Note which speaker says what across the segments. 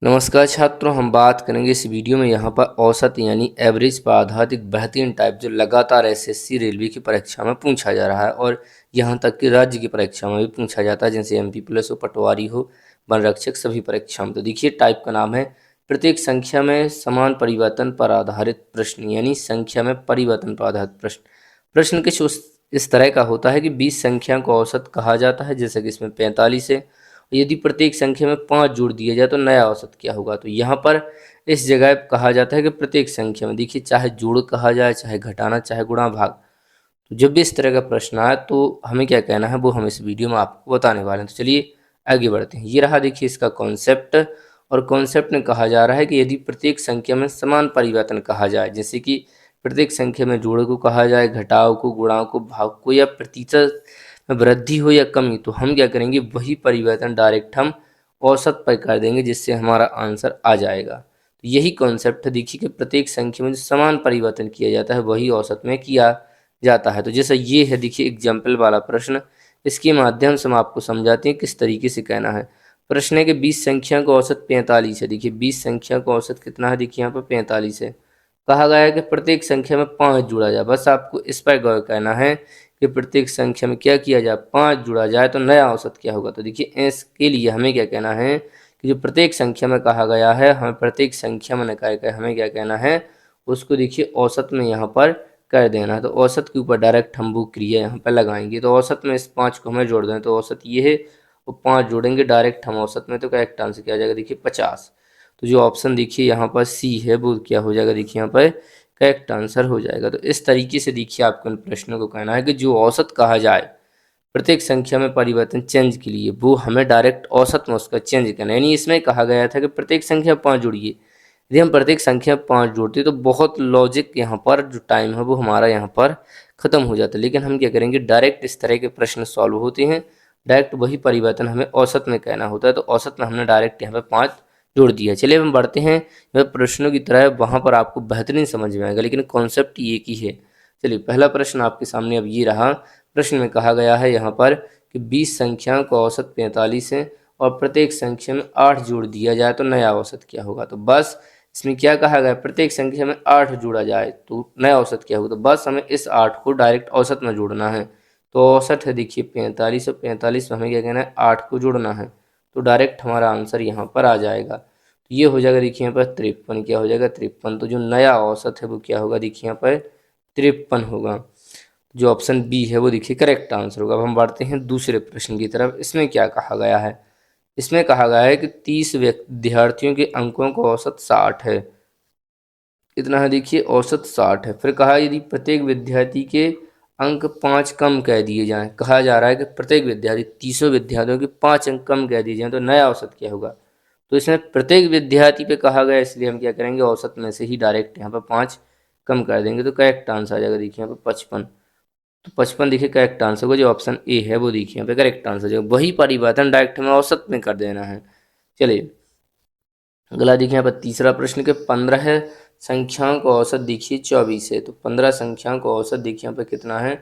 Speaker 1: नमस्कार छात्रों, हम बात करेंगे इस वीडियो में यहाँ पर औसत यानी एवरेज पर आधारित एक बेहतरीन टाइप जो लगातार एसएससी रेलवे की परीक्षा में पूछा जा रहा है और यहाँ तक कि राज्य की परीक्षा में भी पूछा जाता है, जैसे एमपी प्लस हो, पटवारी हो, वन रक्षक, सभी परीक्षा में। तो देखिए टाइप का नाम है प्रत्येक संख्या में समान परिवर्तन पर आधारित प्रश्न, यानी संख्या में परिवर्तन पर आधारित प्रश्न। प्रश्न कुछ इस तरह का होता है कि 20 संख्या को औसत कहा जाता है, जैसे कि इसमें 45 है। यदि प्रत्येक संख्या में 5 जोड़ दिया जाए तो नया औसत क्या होगा। तो यहाँ पर इस जगह कहा जाता है कि प्रत्येक संख्या में देखिए चाहे जोड़ कहा जाए, चाहे घटाना, चाहे गुणा भाग, तो जब भी इस तरह का प्रश्न आए तो हमें क्या कहना है वो हम इस वीडियो में आपको बताने वाले हैं। तो चलिए आगे बढ़ते हैं। ये रहा देखिए इसका कॉन्सेप्ट, और कॉन्सेप्ट में कहा जा रहा है कि यदि प्रत्येक संख्या में समान परिवर्तन कहा जाए, जैसे कि प्रत्येक संख्या में जोड़ को कहा जाए, घटाव को, गुणा को, भाग को, या प्रतिशत में वृद्धि हो या कमी, तो हम क्या करेंगे वही परिवर्तन डायरेक्ट हम औसत पर कर देंगे, जिससे हमारा आंसर आ जाएगा। तो यही कॉन्सेप्ट है देखिए कि प्रत्येक संख्या में जो समान परिवर्तन किया जाता है वही औसत में किया जाता है। तो जैसा ये है देखिए एग्जाम्पल वाला प्रश्न, इसके माध्यम से हम आपको समझाते हैं किस तरीके से कहना है। प्रश्न है कि 20 संख्या का औसत 45 है। देखिए 20 संख्या का औसत कितना है, देखिए यहाँ पर 45 है। कहा गया है कि प्रत्येक संख्या में 5 जोड़ा जाए। बस आपको इस पर गौर करना है कि प्रत्येक संख्या में क्या किया जाए, 5 जोड़ा जाए तो नया औसत क्या होगा। तो देखिए इसके लिए हमें क्या कहना है कि जो प्रत्येक संख्या में कहा गया है, हमें प्रत्येक संख्या में निकाल कर हमें क्या कहना है, उसको देखिए औसत में यहाँ पर कर देना है। तो औसत के ऊपर डायरेक्ट हम वो क्रिया यहाँ पर लगाएंगे। तो औसत में इस 5 को हमें जोड़ दें, तो औसत ये है, और 5 जोड़ेंगे डायरेक्ट हम औसत में, तो करेक्ट आंसर क्या आ जाएगा देखिए 50। तो जो ऑप्शन देखिए यहाँ पर सी है वो क्या हो जाएगा, देखिए यहाँ पर करेक्ट आंसर हो जाएगा। तो इस तरीके से देखिए आपको इन प्रश्नों को कहना है कि जो औसत कहा जाए प्रत्येक संख्या में परिवर्तन चेंज के लिए, वो हमें डायरेक्ट औसत में उसका चेंज करना है। यानी इसमें कहा गया था कि प्रत्येक संख्या 5 जोड़िए। यदि हम प्रत्येक संख्या 5 जोड़ते तो बहुत लॉजिक यहाँ पर जो टाइम है वो हमारा यहाँ पर खत्म हो जाता है। लेकिन हम क्या करेंगे, डायरेक्ट इस तरह के प्रश्न सॉल्व होते हैं, डायरेक्ट वही परिवर्तन हमें औसत में कहना होता है। तो औसत में हमने डायरेक्ट यहाँ पर 5 जोड़ दिया। चलिए हम बढ़ते हैं वह प्रश्नों की तरह, वहाँ पर आपको बेहतरीन समझ में आएगा, लेकिन कॉन्सेप्ट एक ही है। चलिए पहला प्रश्न आपके सामने अब ये रहा। प्रश्न में कहा गया है यहाँ पर कि 20 संख्याओं का औसत 45 है और प्रत्येक संख्या में 8 जोड़ दिया जाए तो नया औसत क्या होगा। तो बस इसमें क्या कहा गया, प्रत्येक संख्या में 8 जोड़ा जाए तो नया औसत क्या होगा। तो बस हमें इस 8 को डायरेक्ट औसत में जोड़ना है। तो औसत है देखिए 45, और 45 में हमें क्या कहना है, 8 को जोड़ना है। तो डायरेक्ट हमारा आंसर यहाँ पर आ जाएगा। तो ये हो जाएगा देखिए यहाँ पर 53। क्या हो जाएगा 53। तो जो नया औसत है वो क्या होगा, देखिए यहाँ पर 53 होगा। जो ऑप्शन बी है वो देखिए करेक्ट आंसर होगा। अब हम बढ़ते हैं दूसरे प्रश्न की तरफ। इसमें क्या कहा गया है, इसमें कहा गया है कि 30 विद्यार्थियों के अंकों का औसत 60 है। कितना है देखिए, औसत 60 है। फिर कहा यदि प्रत्येक विद्यार्थी के अंक 5 कम कह दिए जाएं, कहा जा रहा है कि प्रत्येक विद्यार्थी 30 विद्यार्थियों के 5 अंक कम कह दिए जाएं तो नया औसत क्या होगा। तो इसमें प्रत्येक विद्यार्थी पे कहा गया, इसलिए हम क्या करेंगे औसत में से ही डायरेक्ट यहाँ पर 5 कम कर देंगे। तो करेक्ट आंसर आ जाएगा देखिए यहाँ पर 55। तो 55 देखिए करेक्ट आंसर होगा। जो ऑप्शन ए है वो देखिए यहाँ पे करेक्ट आंसर जो वही परिवर्तन डायरेक्ट हमें औसत में कर देना है। चलिए अगला देखिए यहाँ पर तीसरा प्रश्न के 15 संख्याओं का औसत देखिए 24 है। तो 15 संख्याओं का औसत देखिए यहाँ पर कितना है,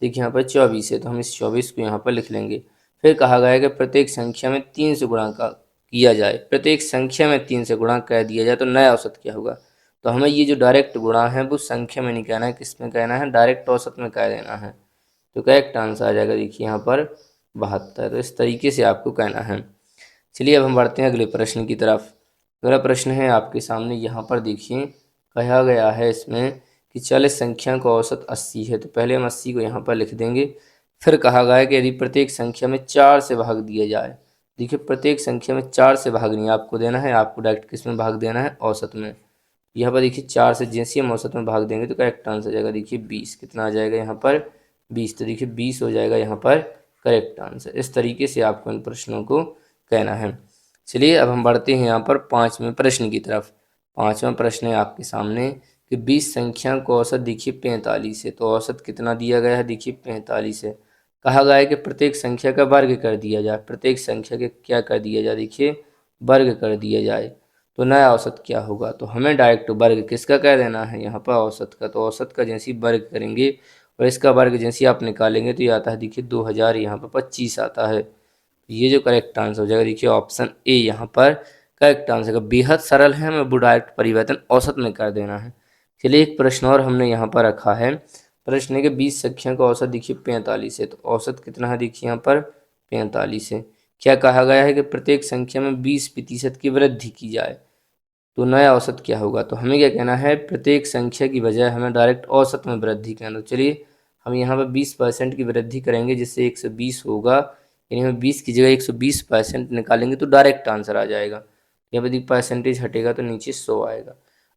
Speaker 1: देखिए यहाँ पर 24 है। तो हम इस 24 को यहाँ पर लिख लेंगे। फिर कहा गया है कि प्रत्येक संख्या में 3 से गुणा का किया जाए, प्रत्येक संख्या में 3 से गुणा कर दिया जाए तो नया औसत क्या होगा। तो हमें ये जो डायरेक्ट गुणा है वो संख्या में नहीं कहना है, किस में कहना है, डायरेक्ट औसत में कह देना है। तो करेक्ट आंसर आ जाएगा देखिए यहाँ पर 72। तो इस तरीके से आपको कहना है। चलिए अब हम बढ़ते हैं अगले प्रश्न की तरफ। अगला प्रश्न है आपके सामने, यहाँ पर देखिए कहा गया है इसमें कि 40 संख्या का औसत 80 है। तो पहले हम 80 को यहाँ पर लिख देंगे। फिर कहा गया है कि यदि प्रत्येक संख्या में 4 से भाग दिया जाए, देखिए प्रत्येक संख्या में 4 से भाग नहीं आपको देना है, आपको डायरेक्ट किस में भाग देना है, औसत में। यहाँ पर देखिए 4 से जैसे हम औसत में भाग देंगे तो करेक्ट आंसर आ जाएगा देखिए 20। कितना आ जाएगा यहाँ पर 20। तो देखिए 20 हो जाएगा यहाँ पर करेक्ट आंसर। इस तरीके से आपको इन प्रश्नों को कहना है। चलिए अब हम बढ़ते हैं यहाँ पर 5वें प्रश्न की तरफ। 5वां प्रश्न है आपके सामने कि 20 संख्या का औसत देखिए 45 है। तो औसत कितना दिया गया है, देखिए 45 है। कहा गया है कि प्रत्येक संख्या का वर्ग कर दिया जाए, प्रत्येक संख्या के क्या कर दिया जाए, देखिए वर्ग कर दिया जाए तो नया औसत क्या होगा। तो हमें डायरेक्ट वर्ग किसका कह देना है, यहाँ पर औसत का। तो औसत का जैसे ही वर्ग करेंगे और इसका वर्ग जैसे ही आप निकालेंगे तो ये आता है देखिए 2000, यहाँ पर 25 आता है। ये जो करेक्ट आंसर हो जाएगा देखिए ऑप्शन ए यहाँ पर करेक्ट आंसर का बेहद सरल है, हमें वो डायरेक्ट परिवर्तन औसत में कर देना है। चलिए एक प्रश्न और हमने यहाँ पर रखा है। प्रश्न है कि 20 संख्या का औसत देखिए 45 है, तो औसत कितना है देखिए यहाँ पर 45 है। क्या कहा गया है कि प्रत्येक संख्या में 20% की वृद्धि की जाए, तो नया औसत क्या होगा। तो हमें क्या कहना है, प्रत्येक संख्या की बजाय हमें डायरेक्ट औसत में वृद्धि करना। तो चलिए हम यहाँ पर 20% की वृद्धि करेंगे, जिससे 120 होगा, यानी हम 20 की जगह 120% निकालेंगे तो डायरेक्ट आंसर आ जाएगा। यहाँ पर परसेंटेज हटेगा तो नीचे 100 आएगा।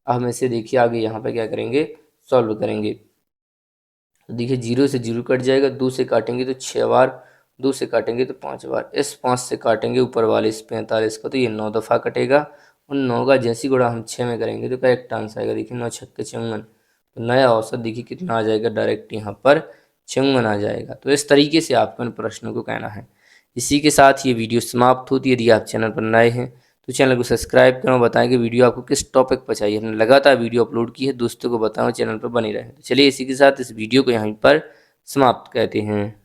Speaker 1: अब हम इसे देखिए आगे यहाँ पर क्या करेंगे, सॉल्व करेंगे। तो देखिए 0 से 0 कट जाएगा, 2 से काटेंगे तो 6 बार, 2 से काटेंगे तो 5 बार, इस 5 से काटेंगे ऊपर वाले इस 45 को, तो ये 9 दफ़ा कटेगा। उन 9 का जैसी गुणा हम 6 में करेंगे तो करेक्ट आंसर आएगा। देखिए 9 छक्के 54, तो नया औसत देखिए कितना आ जाएगा, डायरेक्ट यहाँ पर 54 आ जाएगा। तो इस तरीके से आपको इन प्रश्नों को कहना है। इसी के साथ ये वीडियो समाप्त होती है। यदि आप चैनल पर नए हैं तो चैनल को सब्सक्राइब करें और बताएं कि वीडियो आपको किस टॉपिक पर चाहिए। हमने लगातार वीडियो अपलोड की है, दोस्तों को बताएं चैनल पर बने रहें। तो चलिए इसी के साथ इस वीडियो को यहीं पर समाप्त कहते हैं।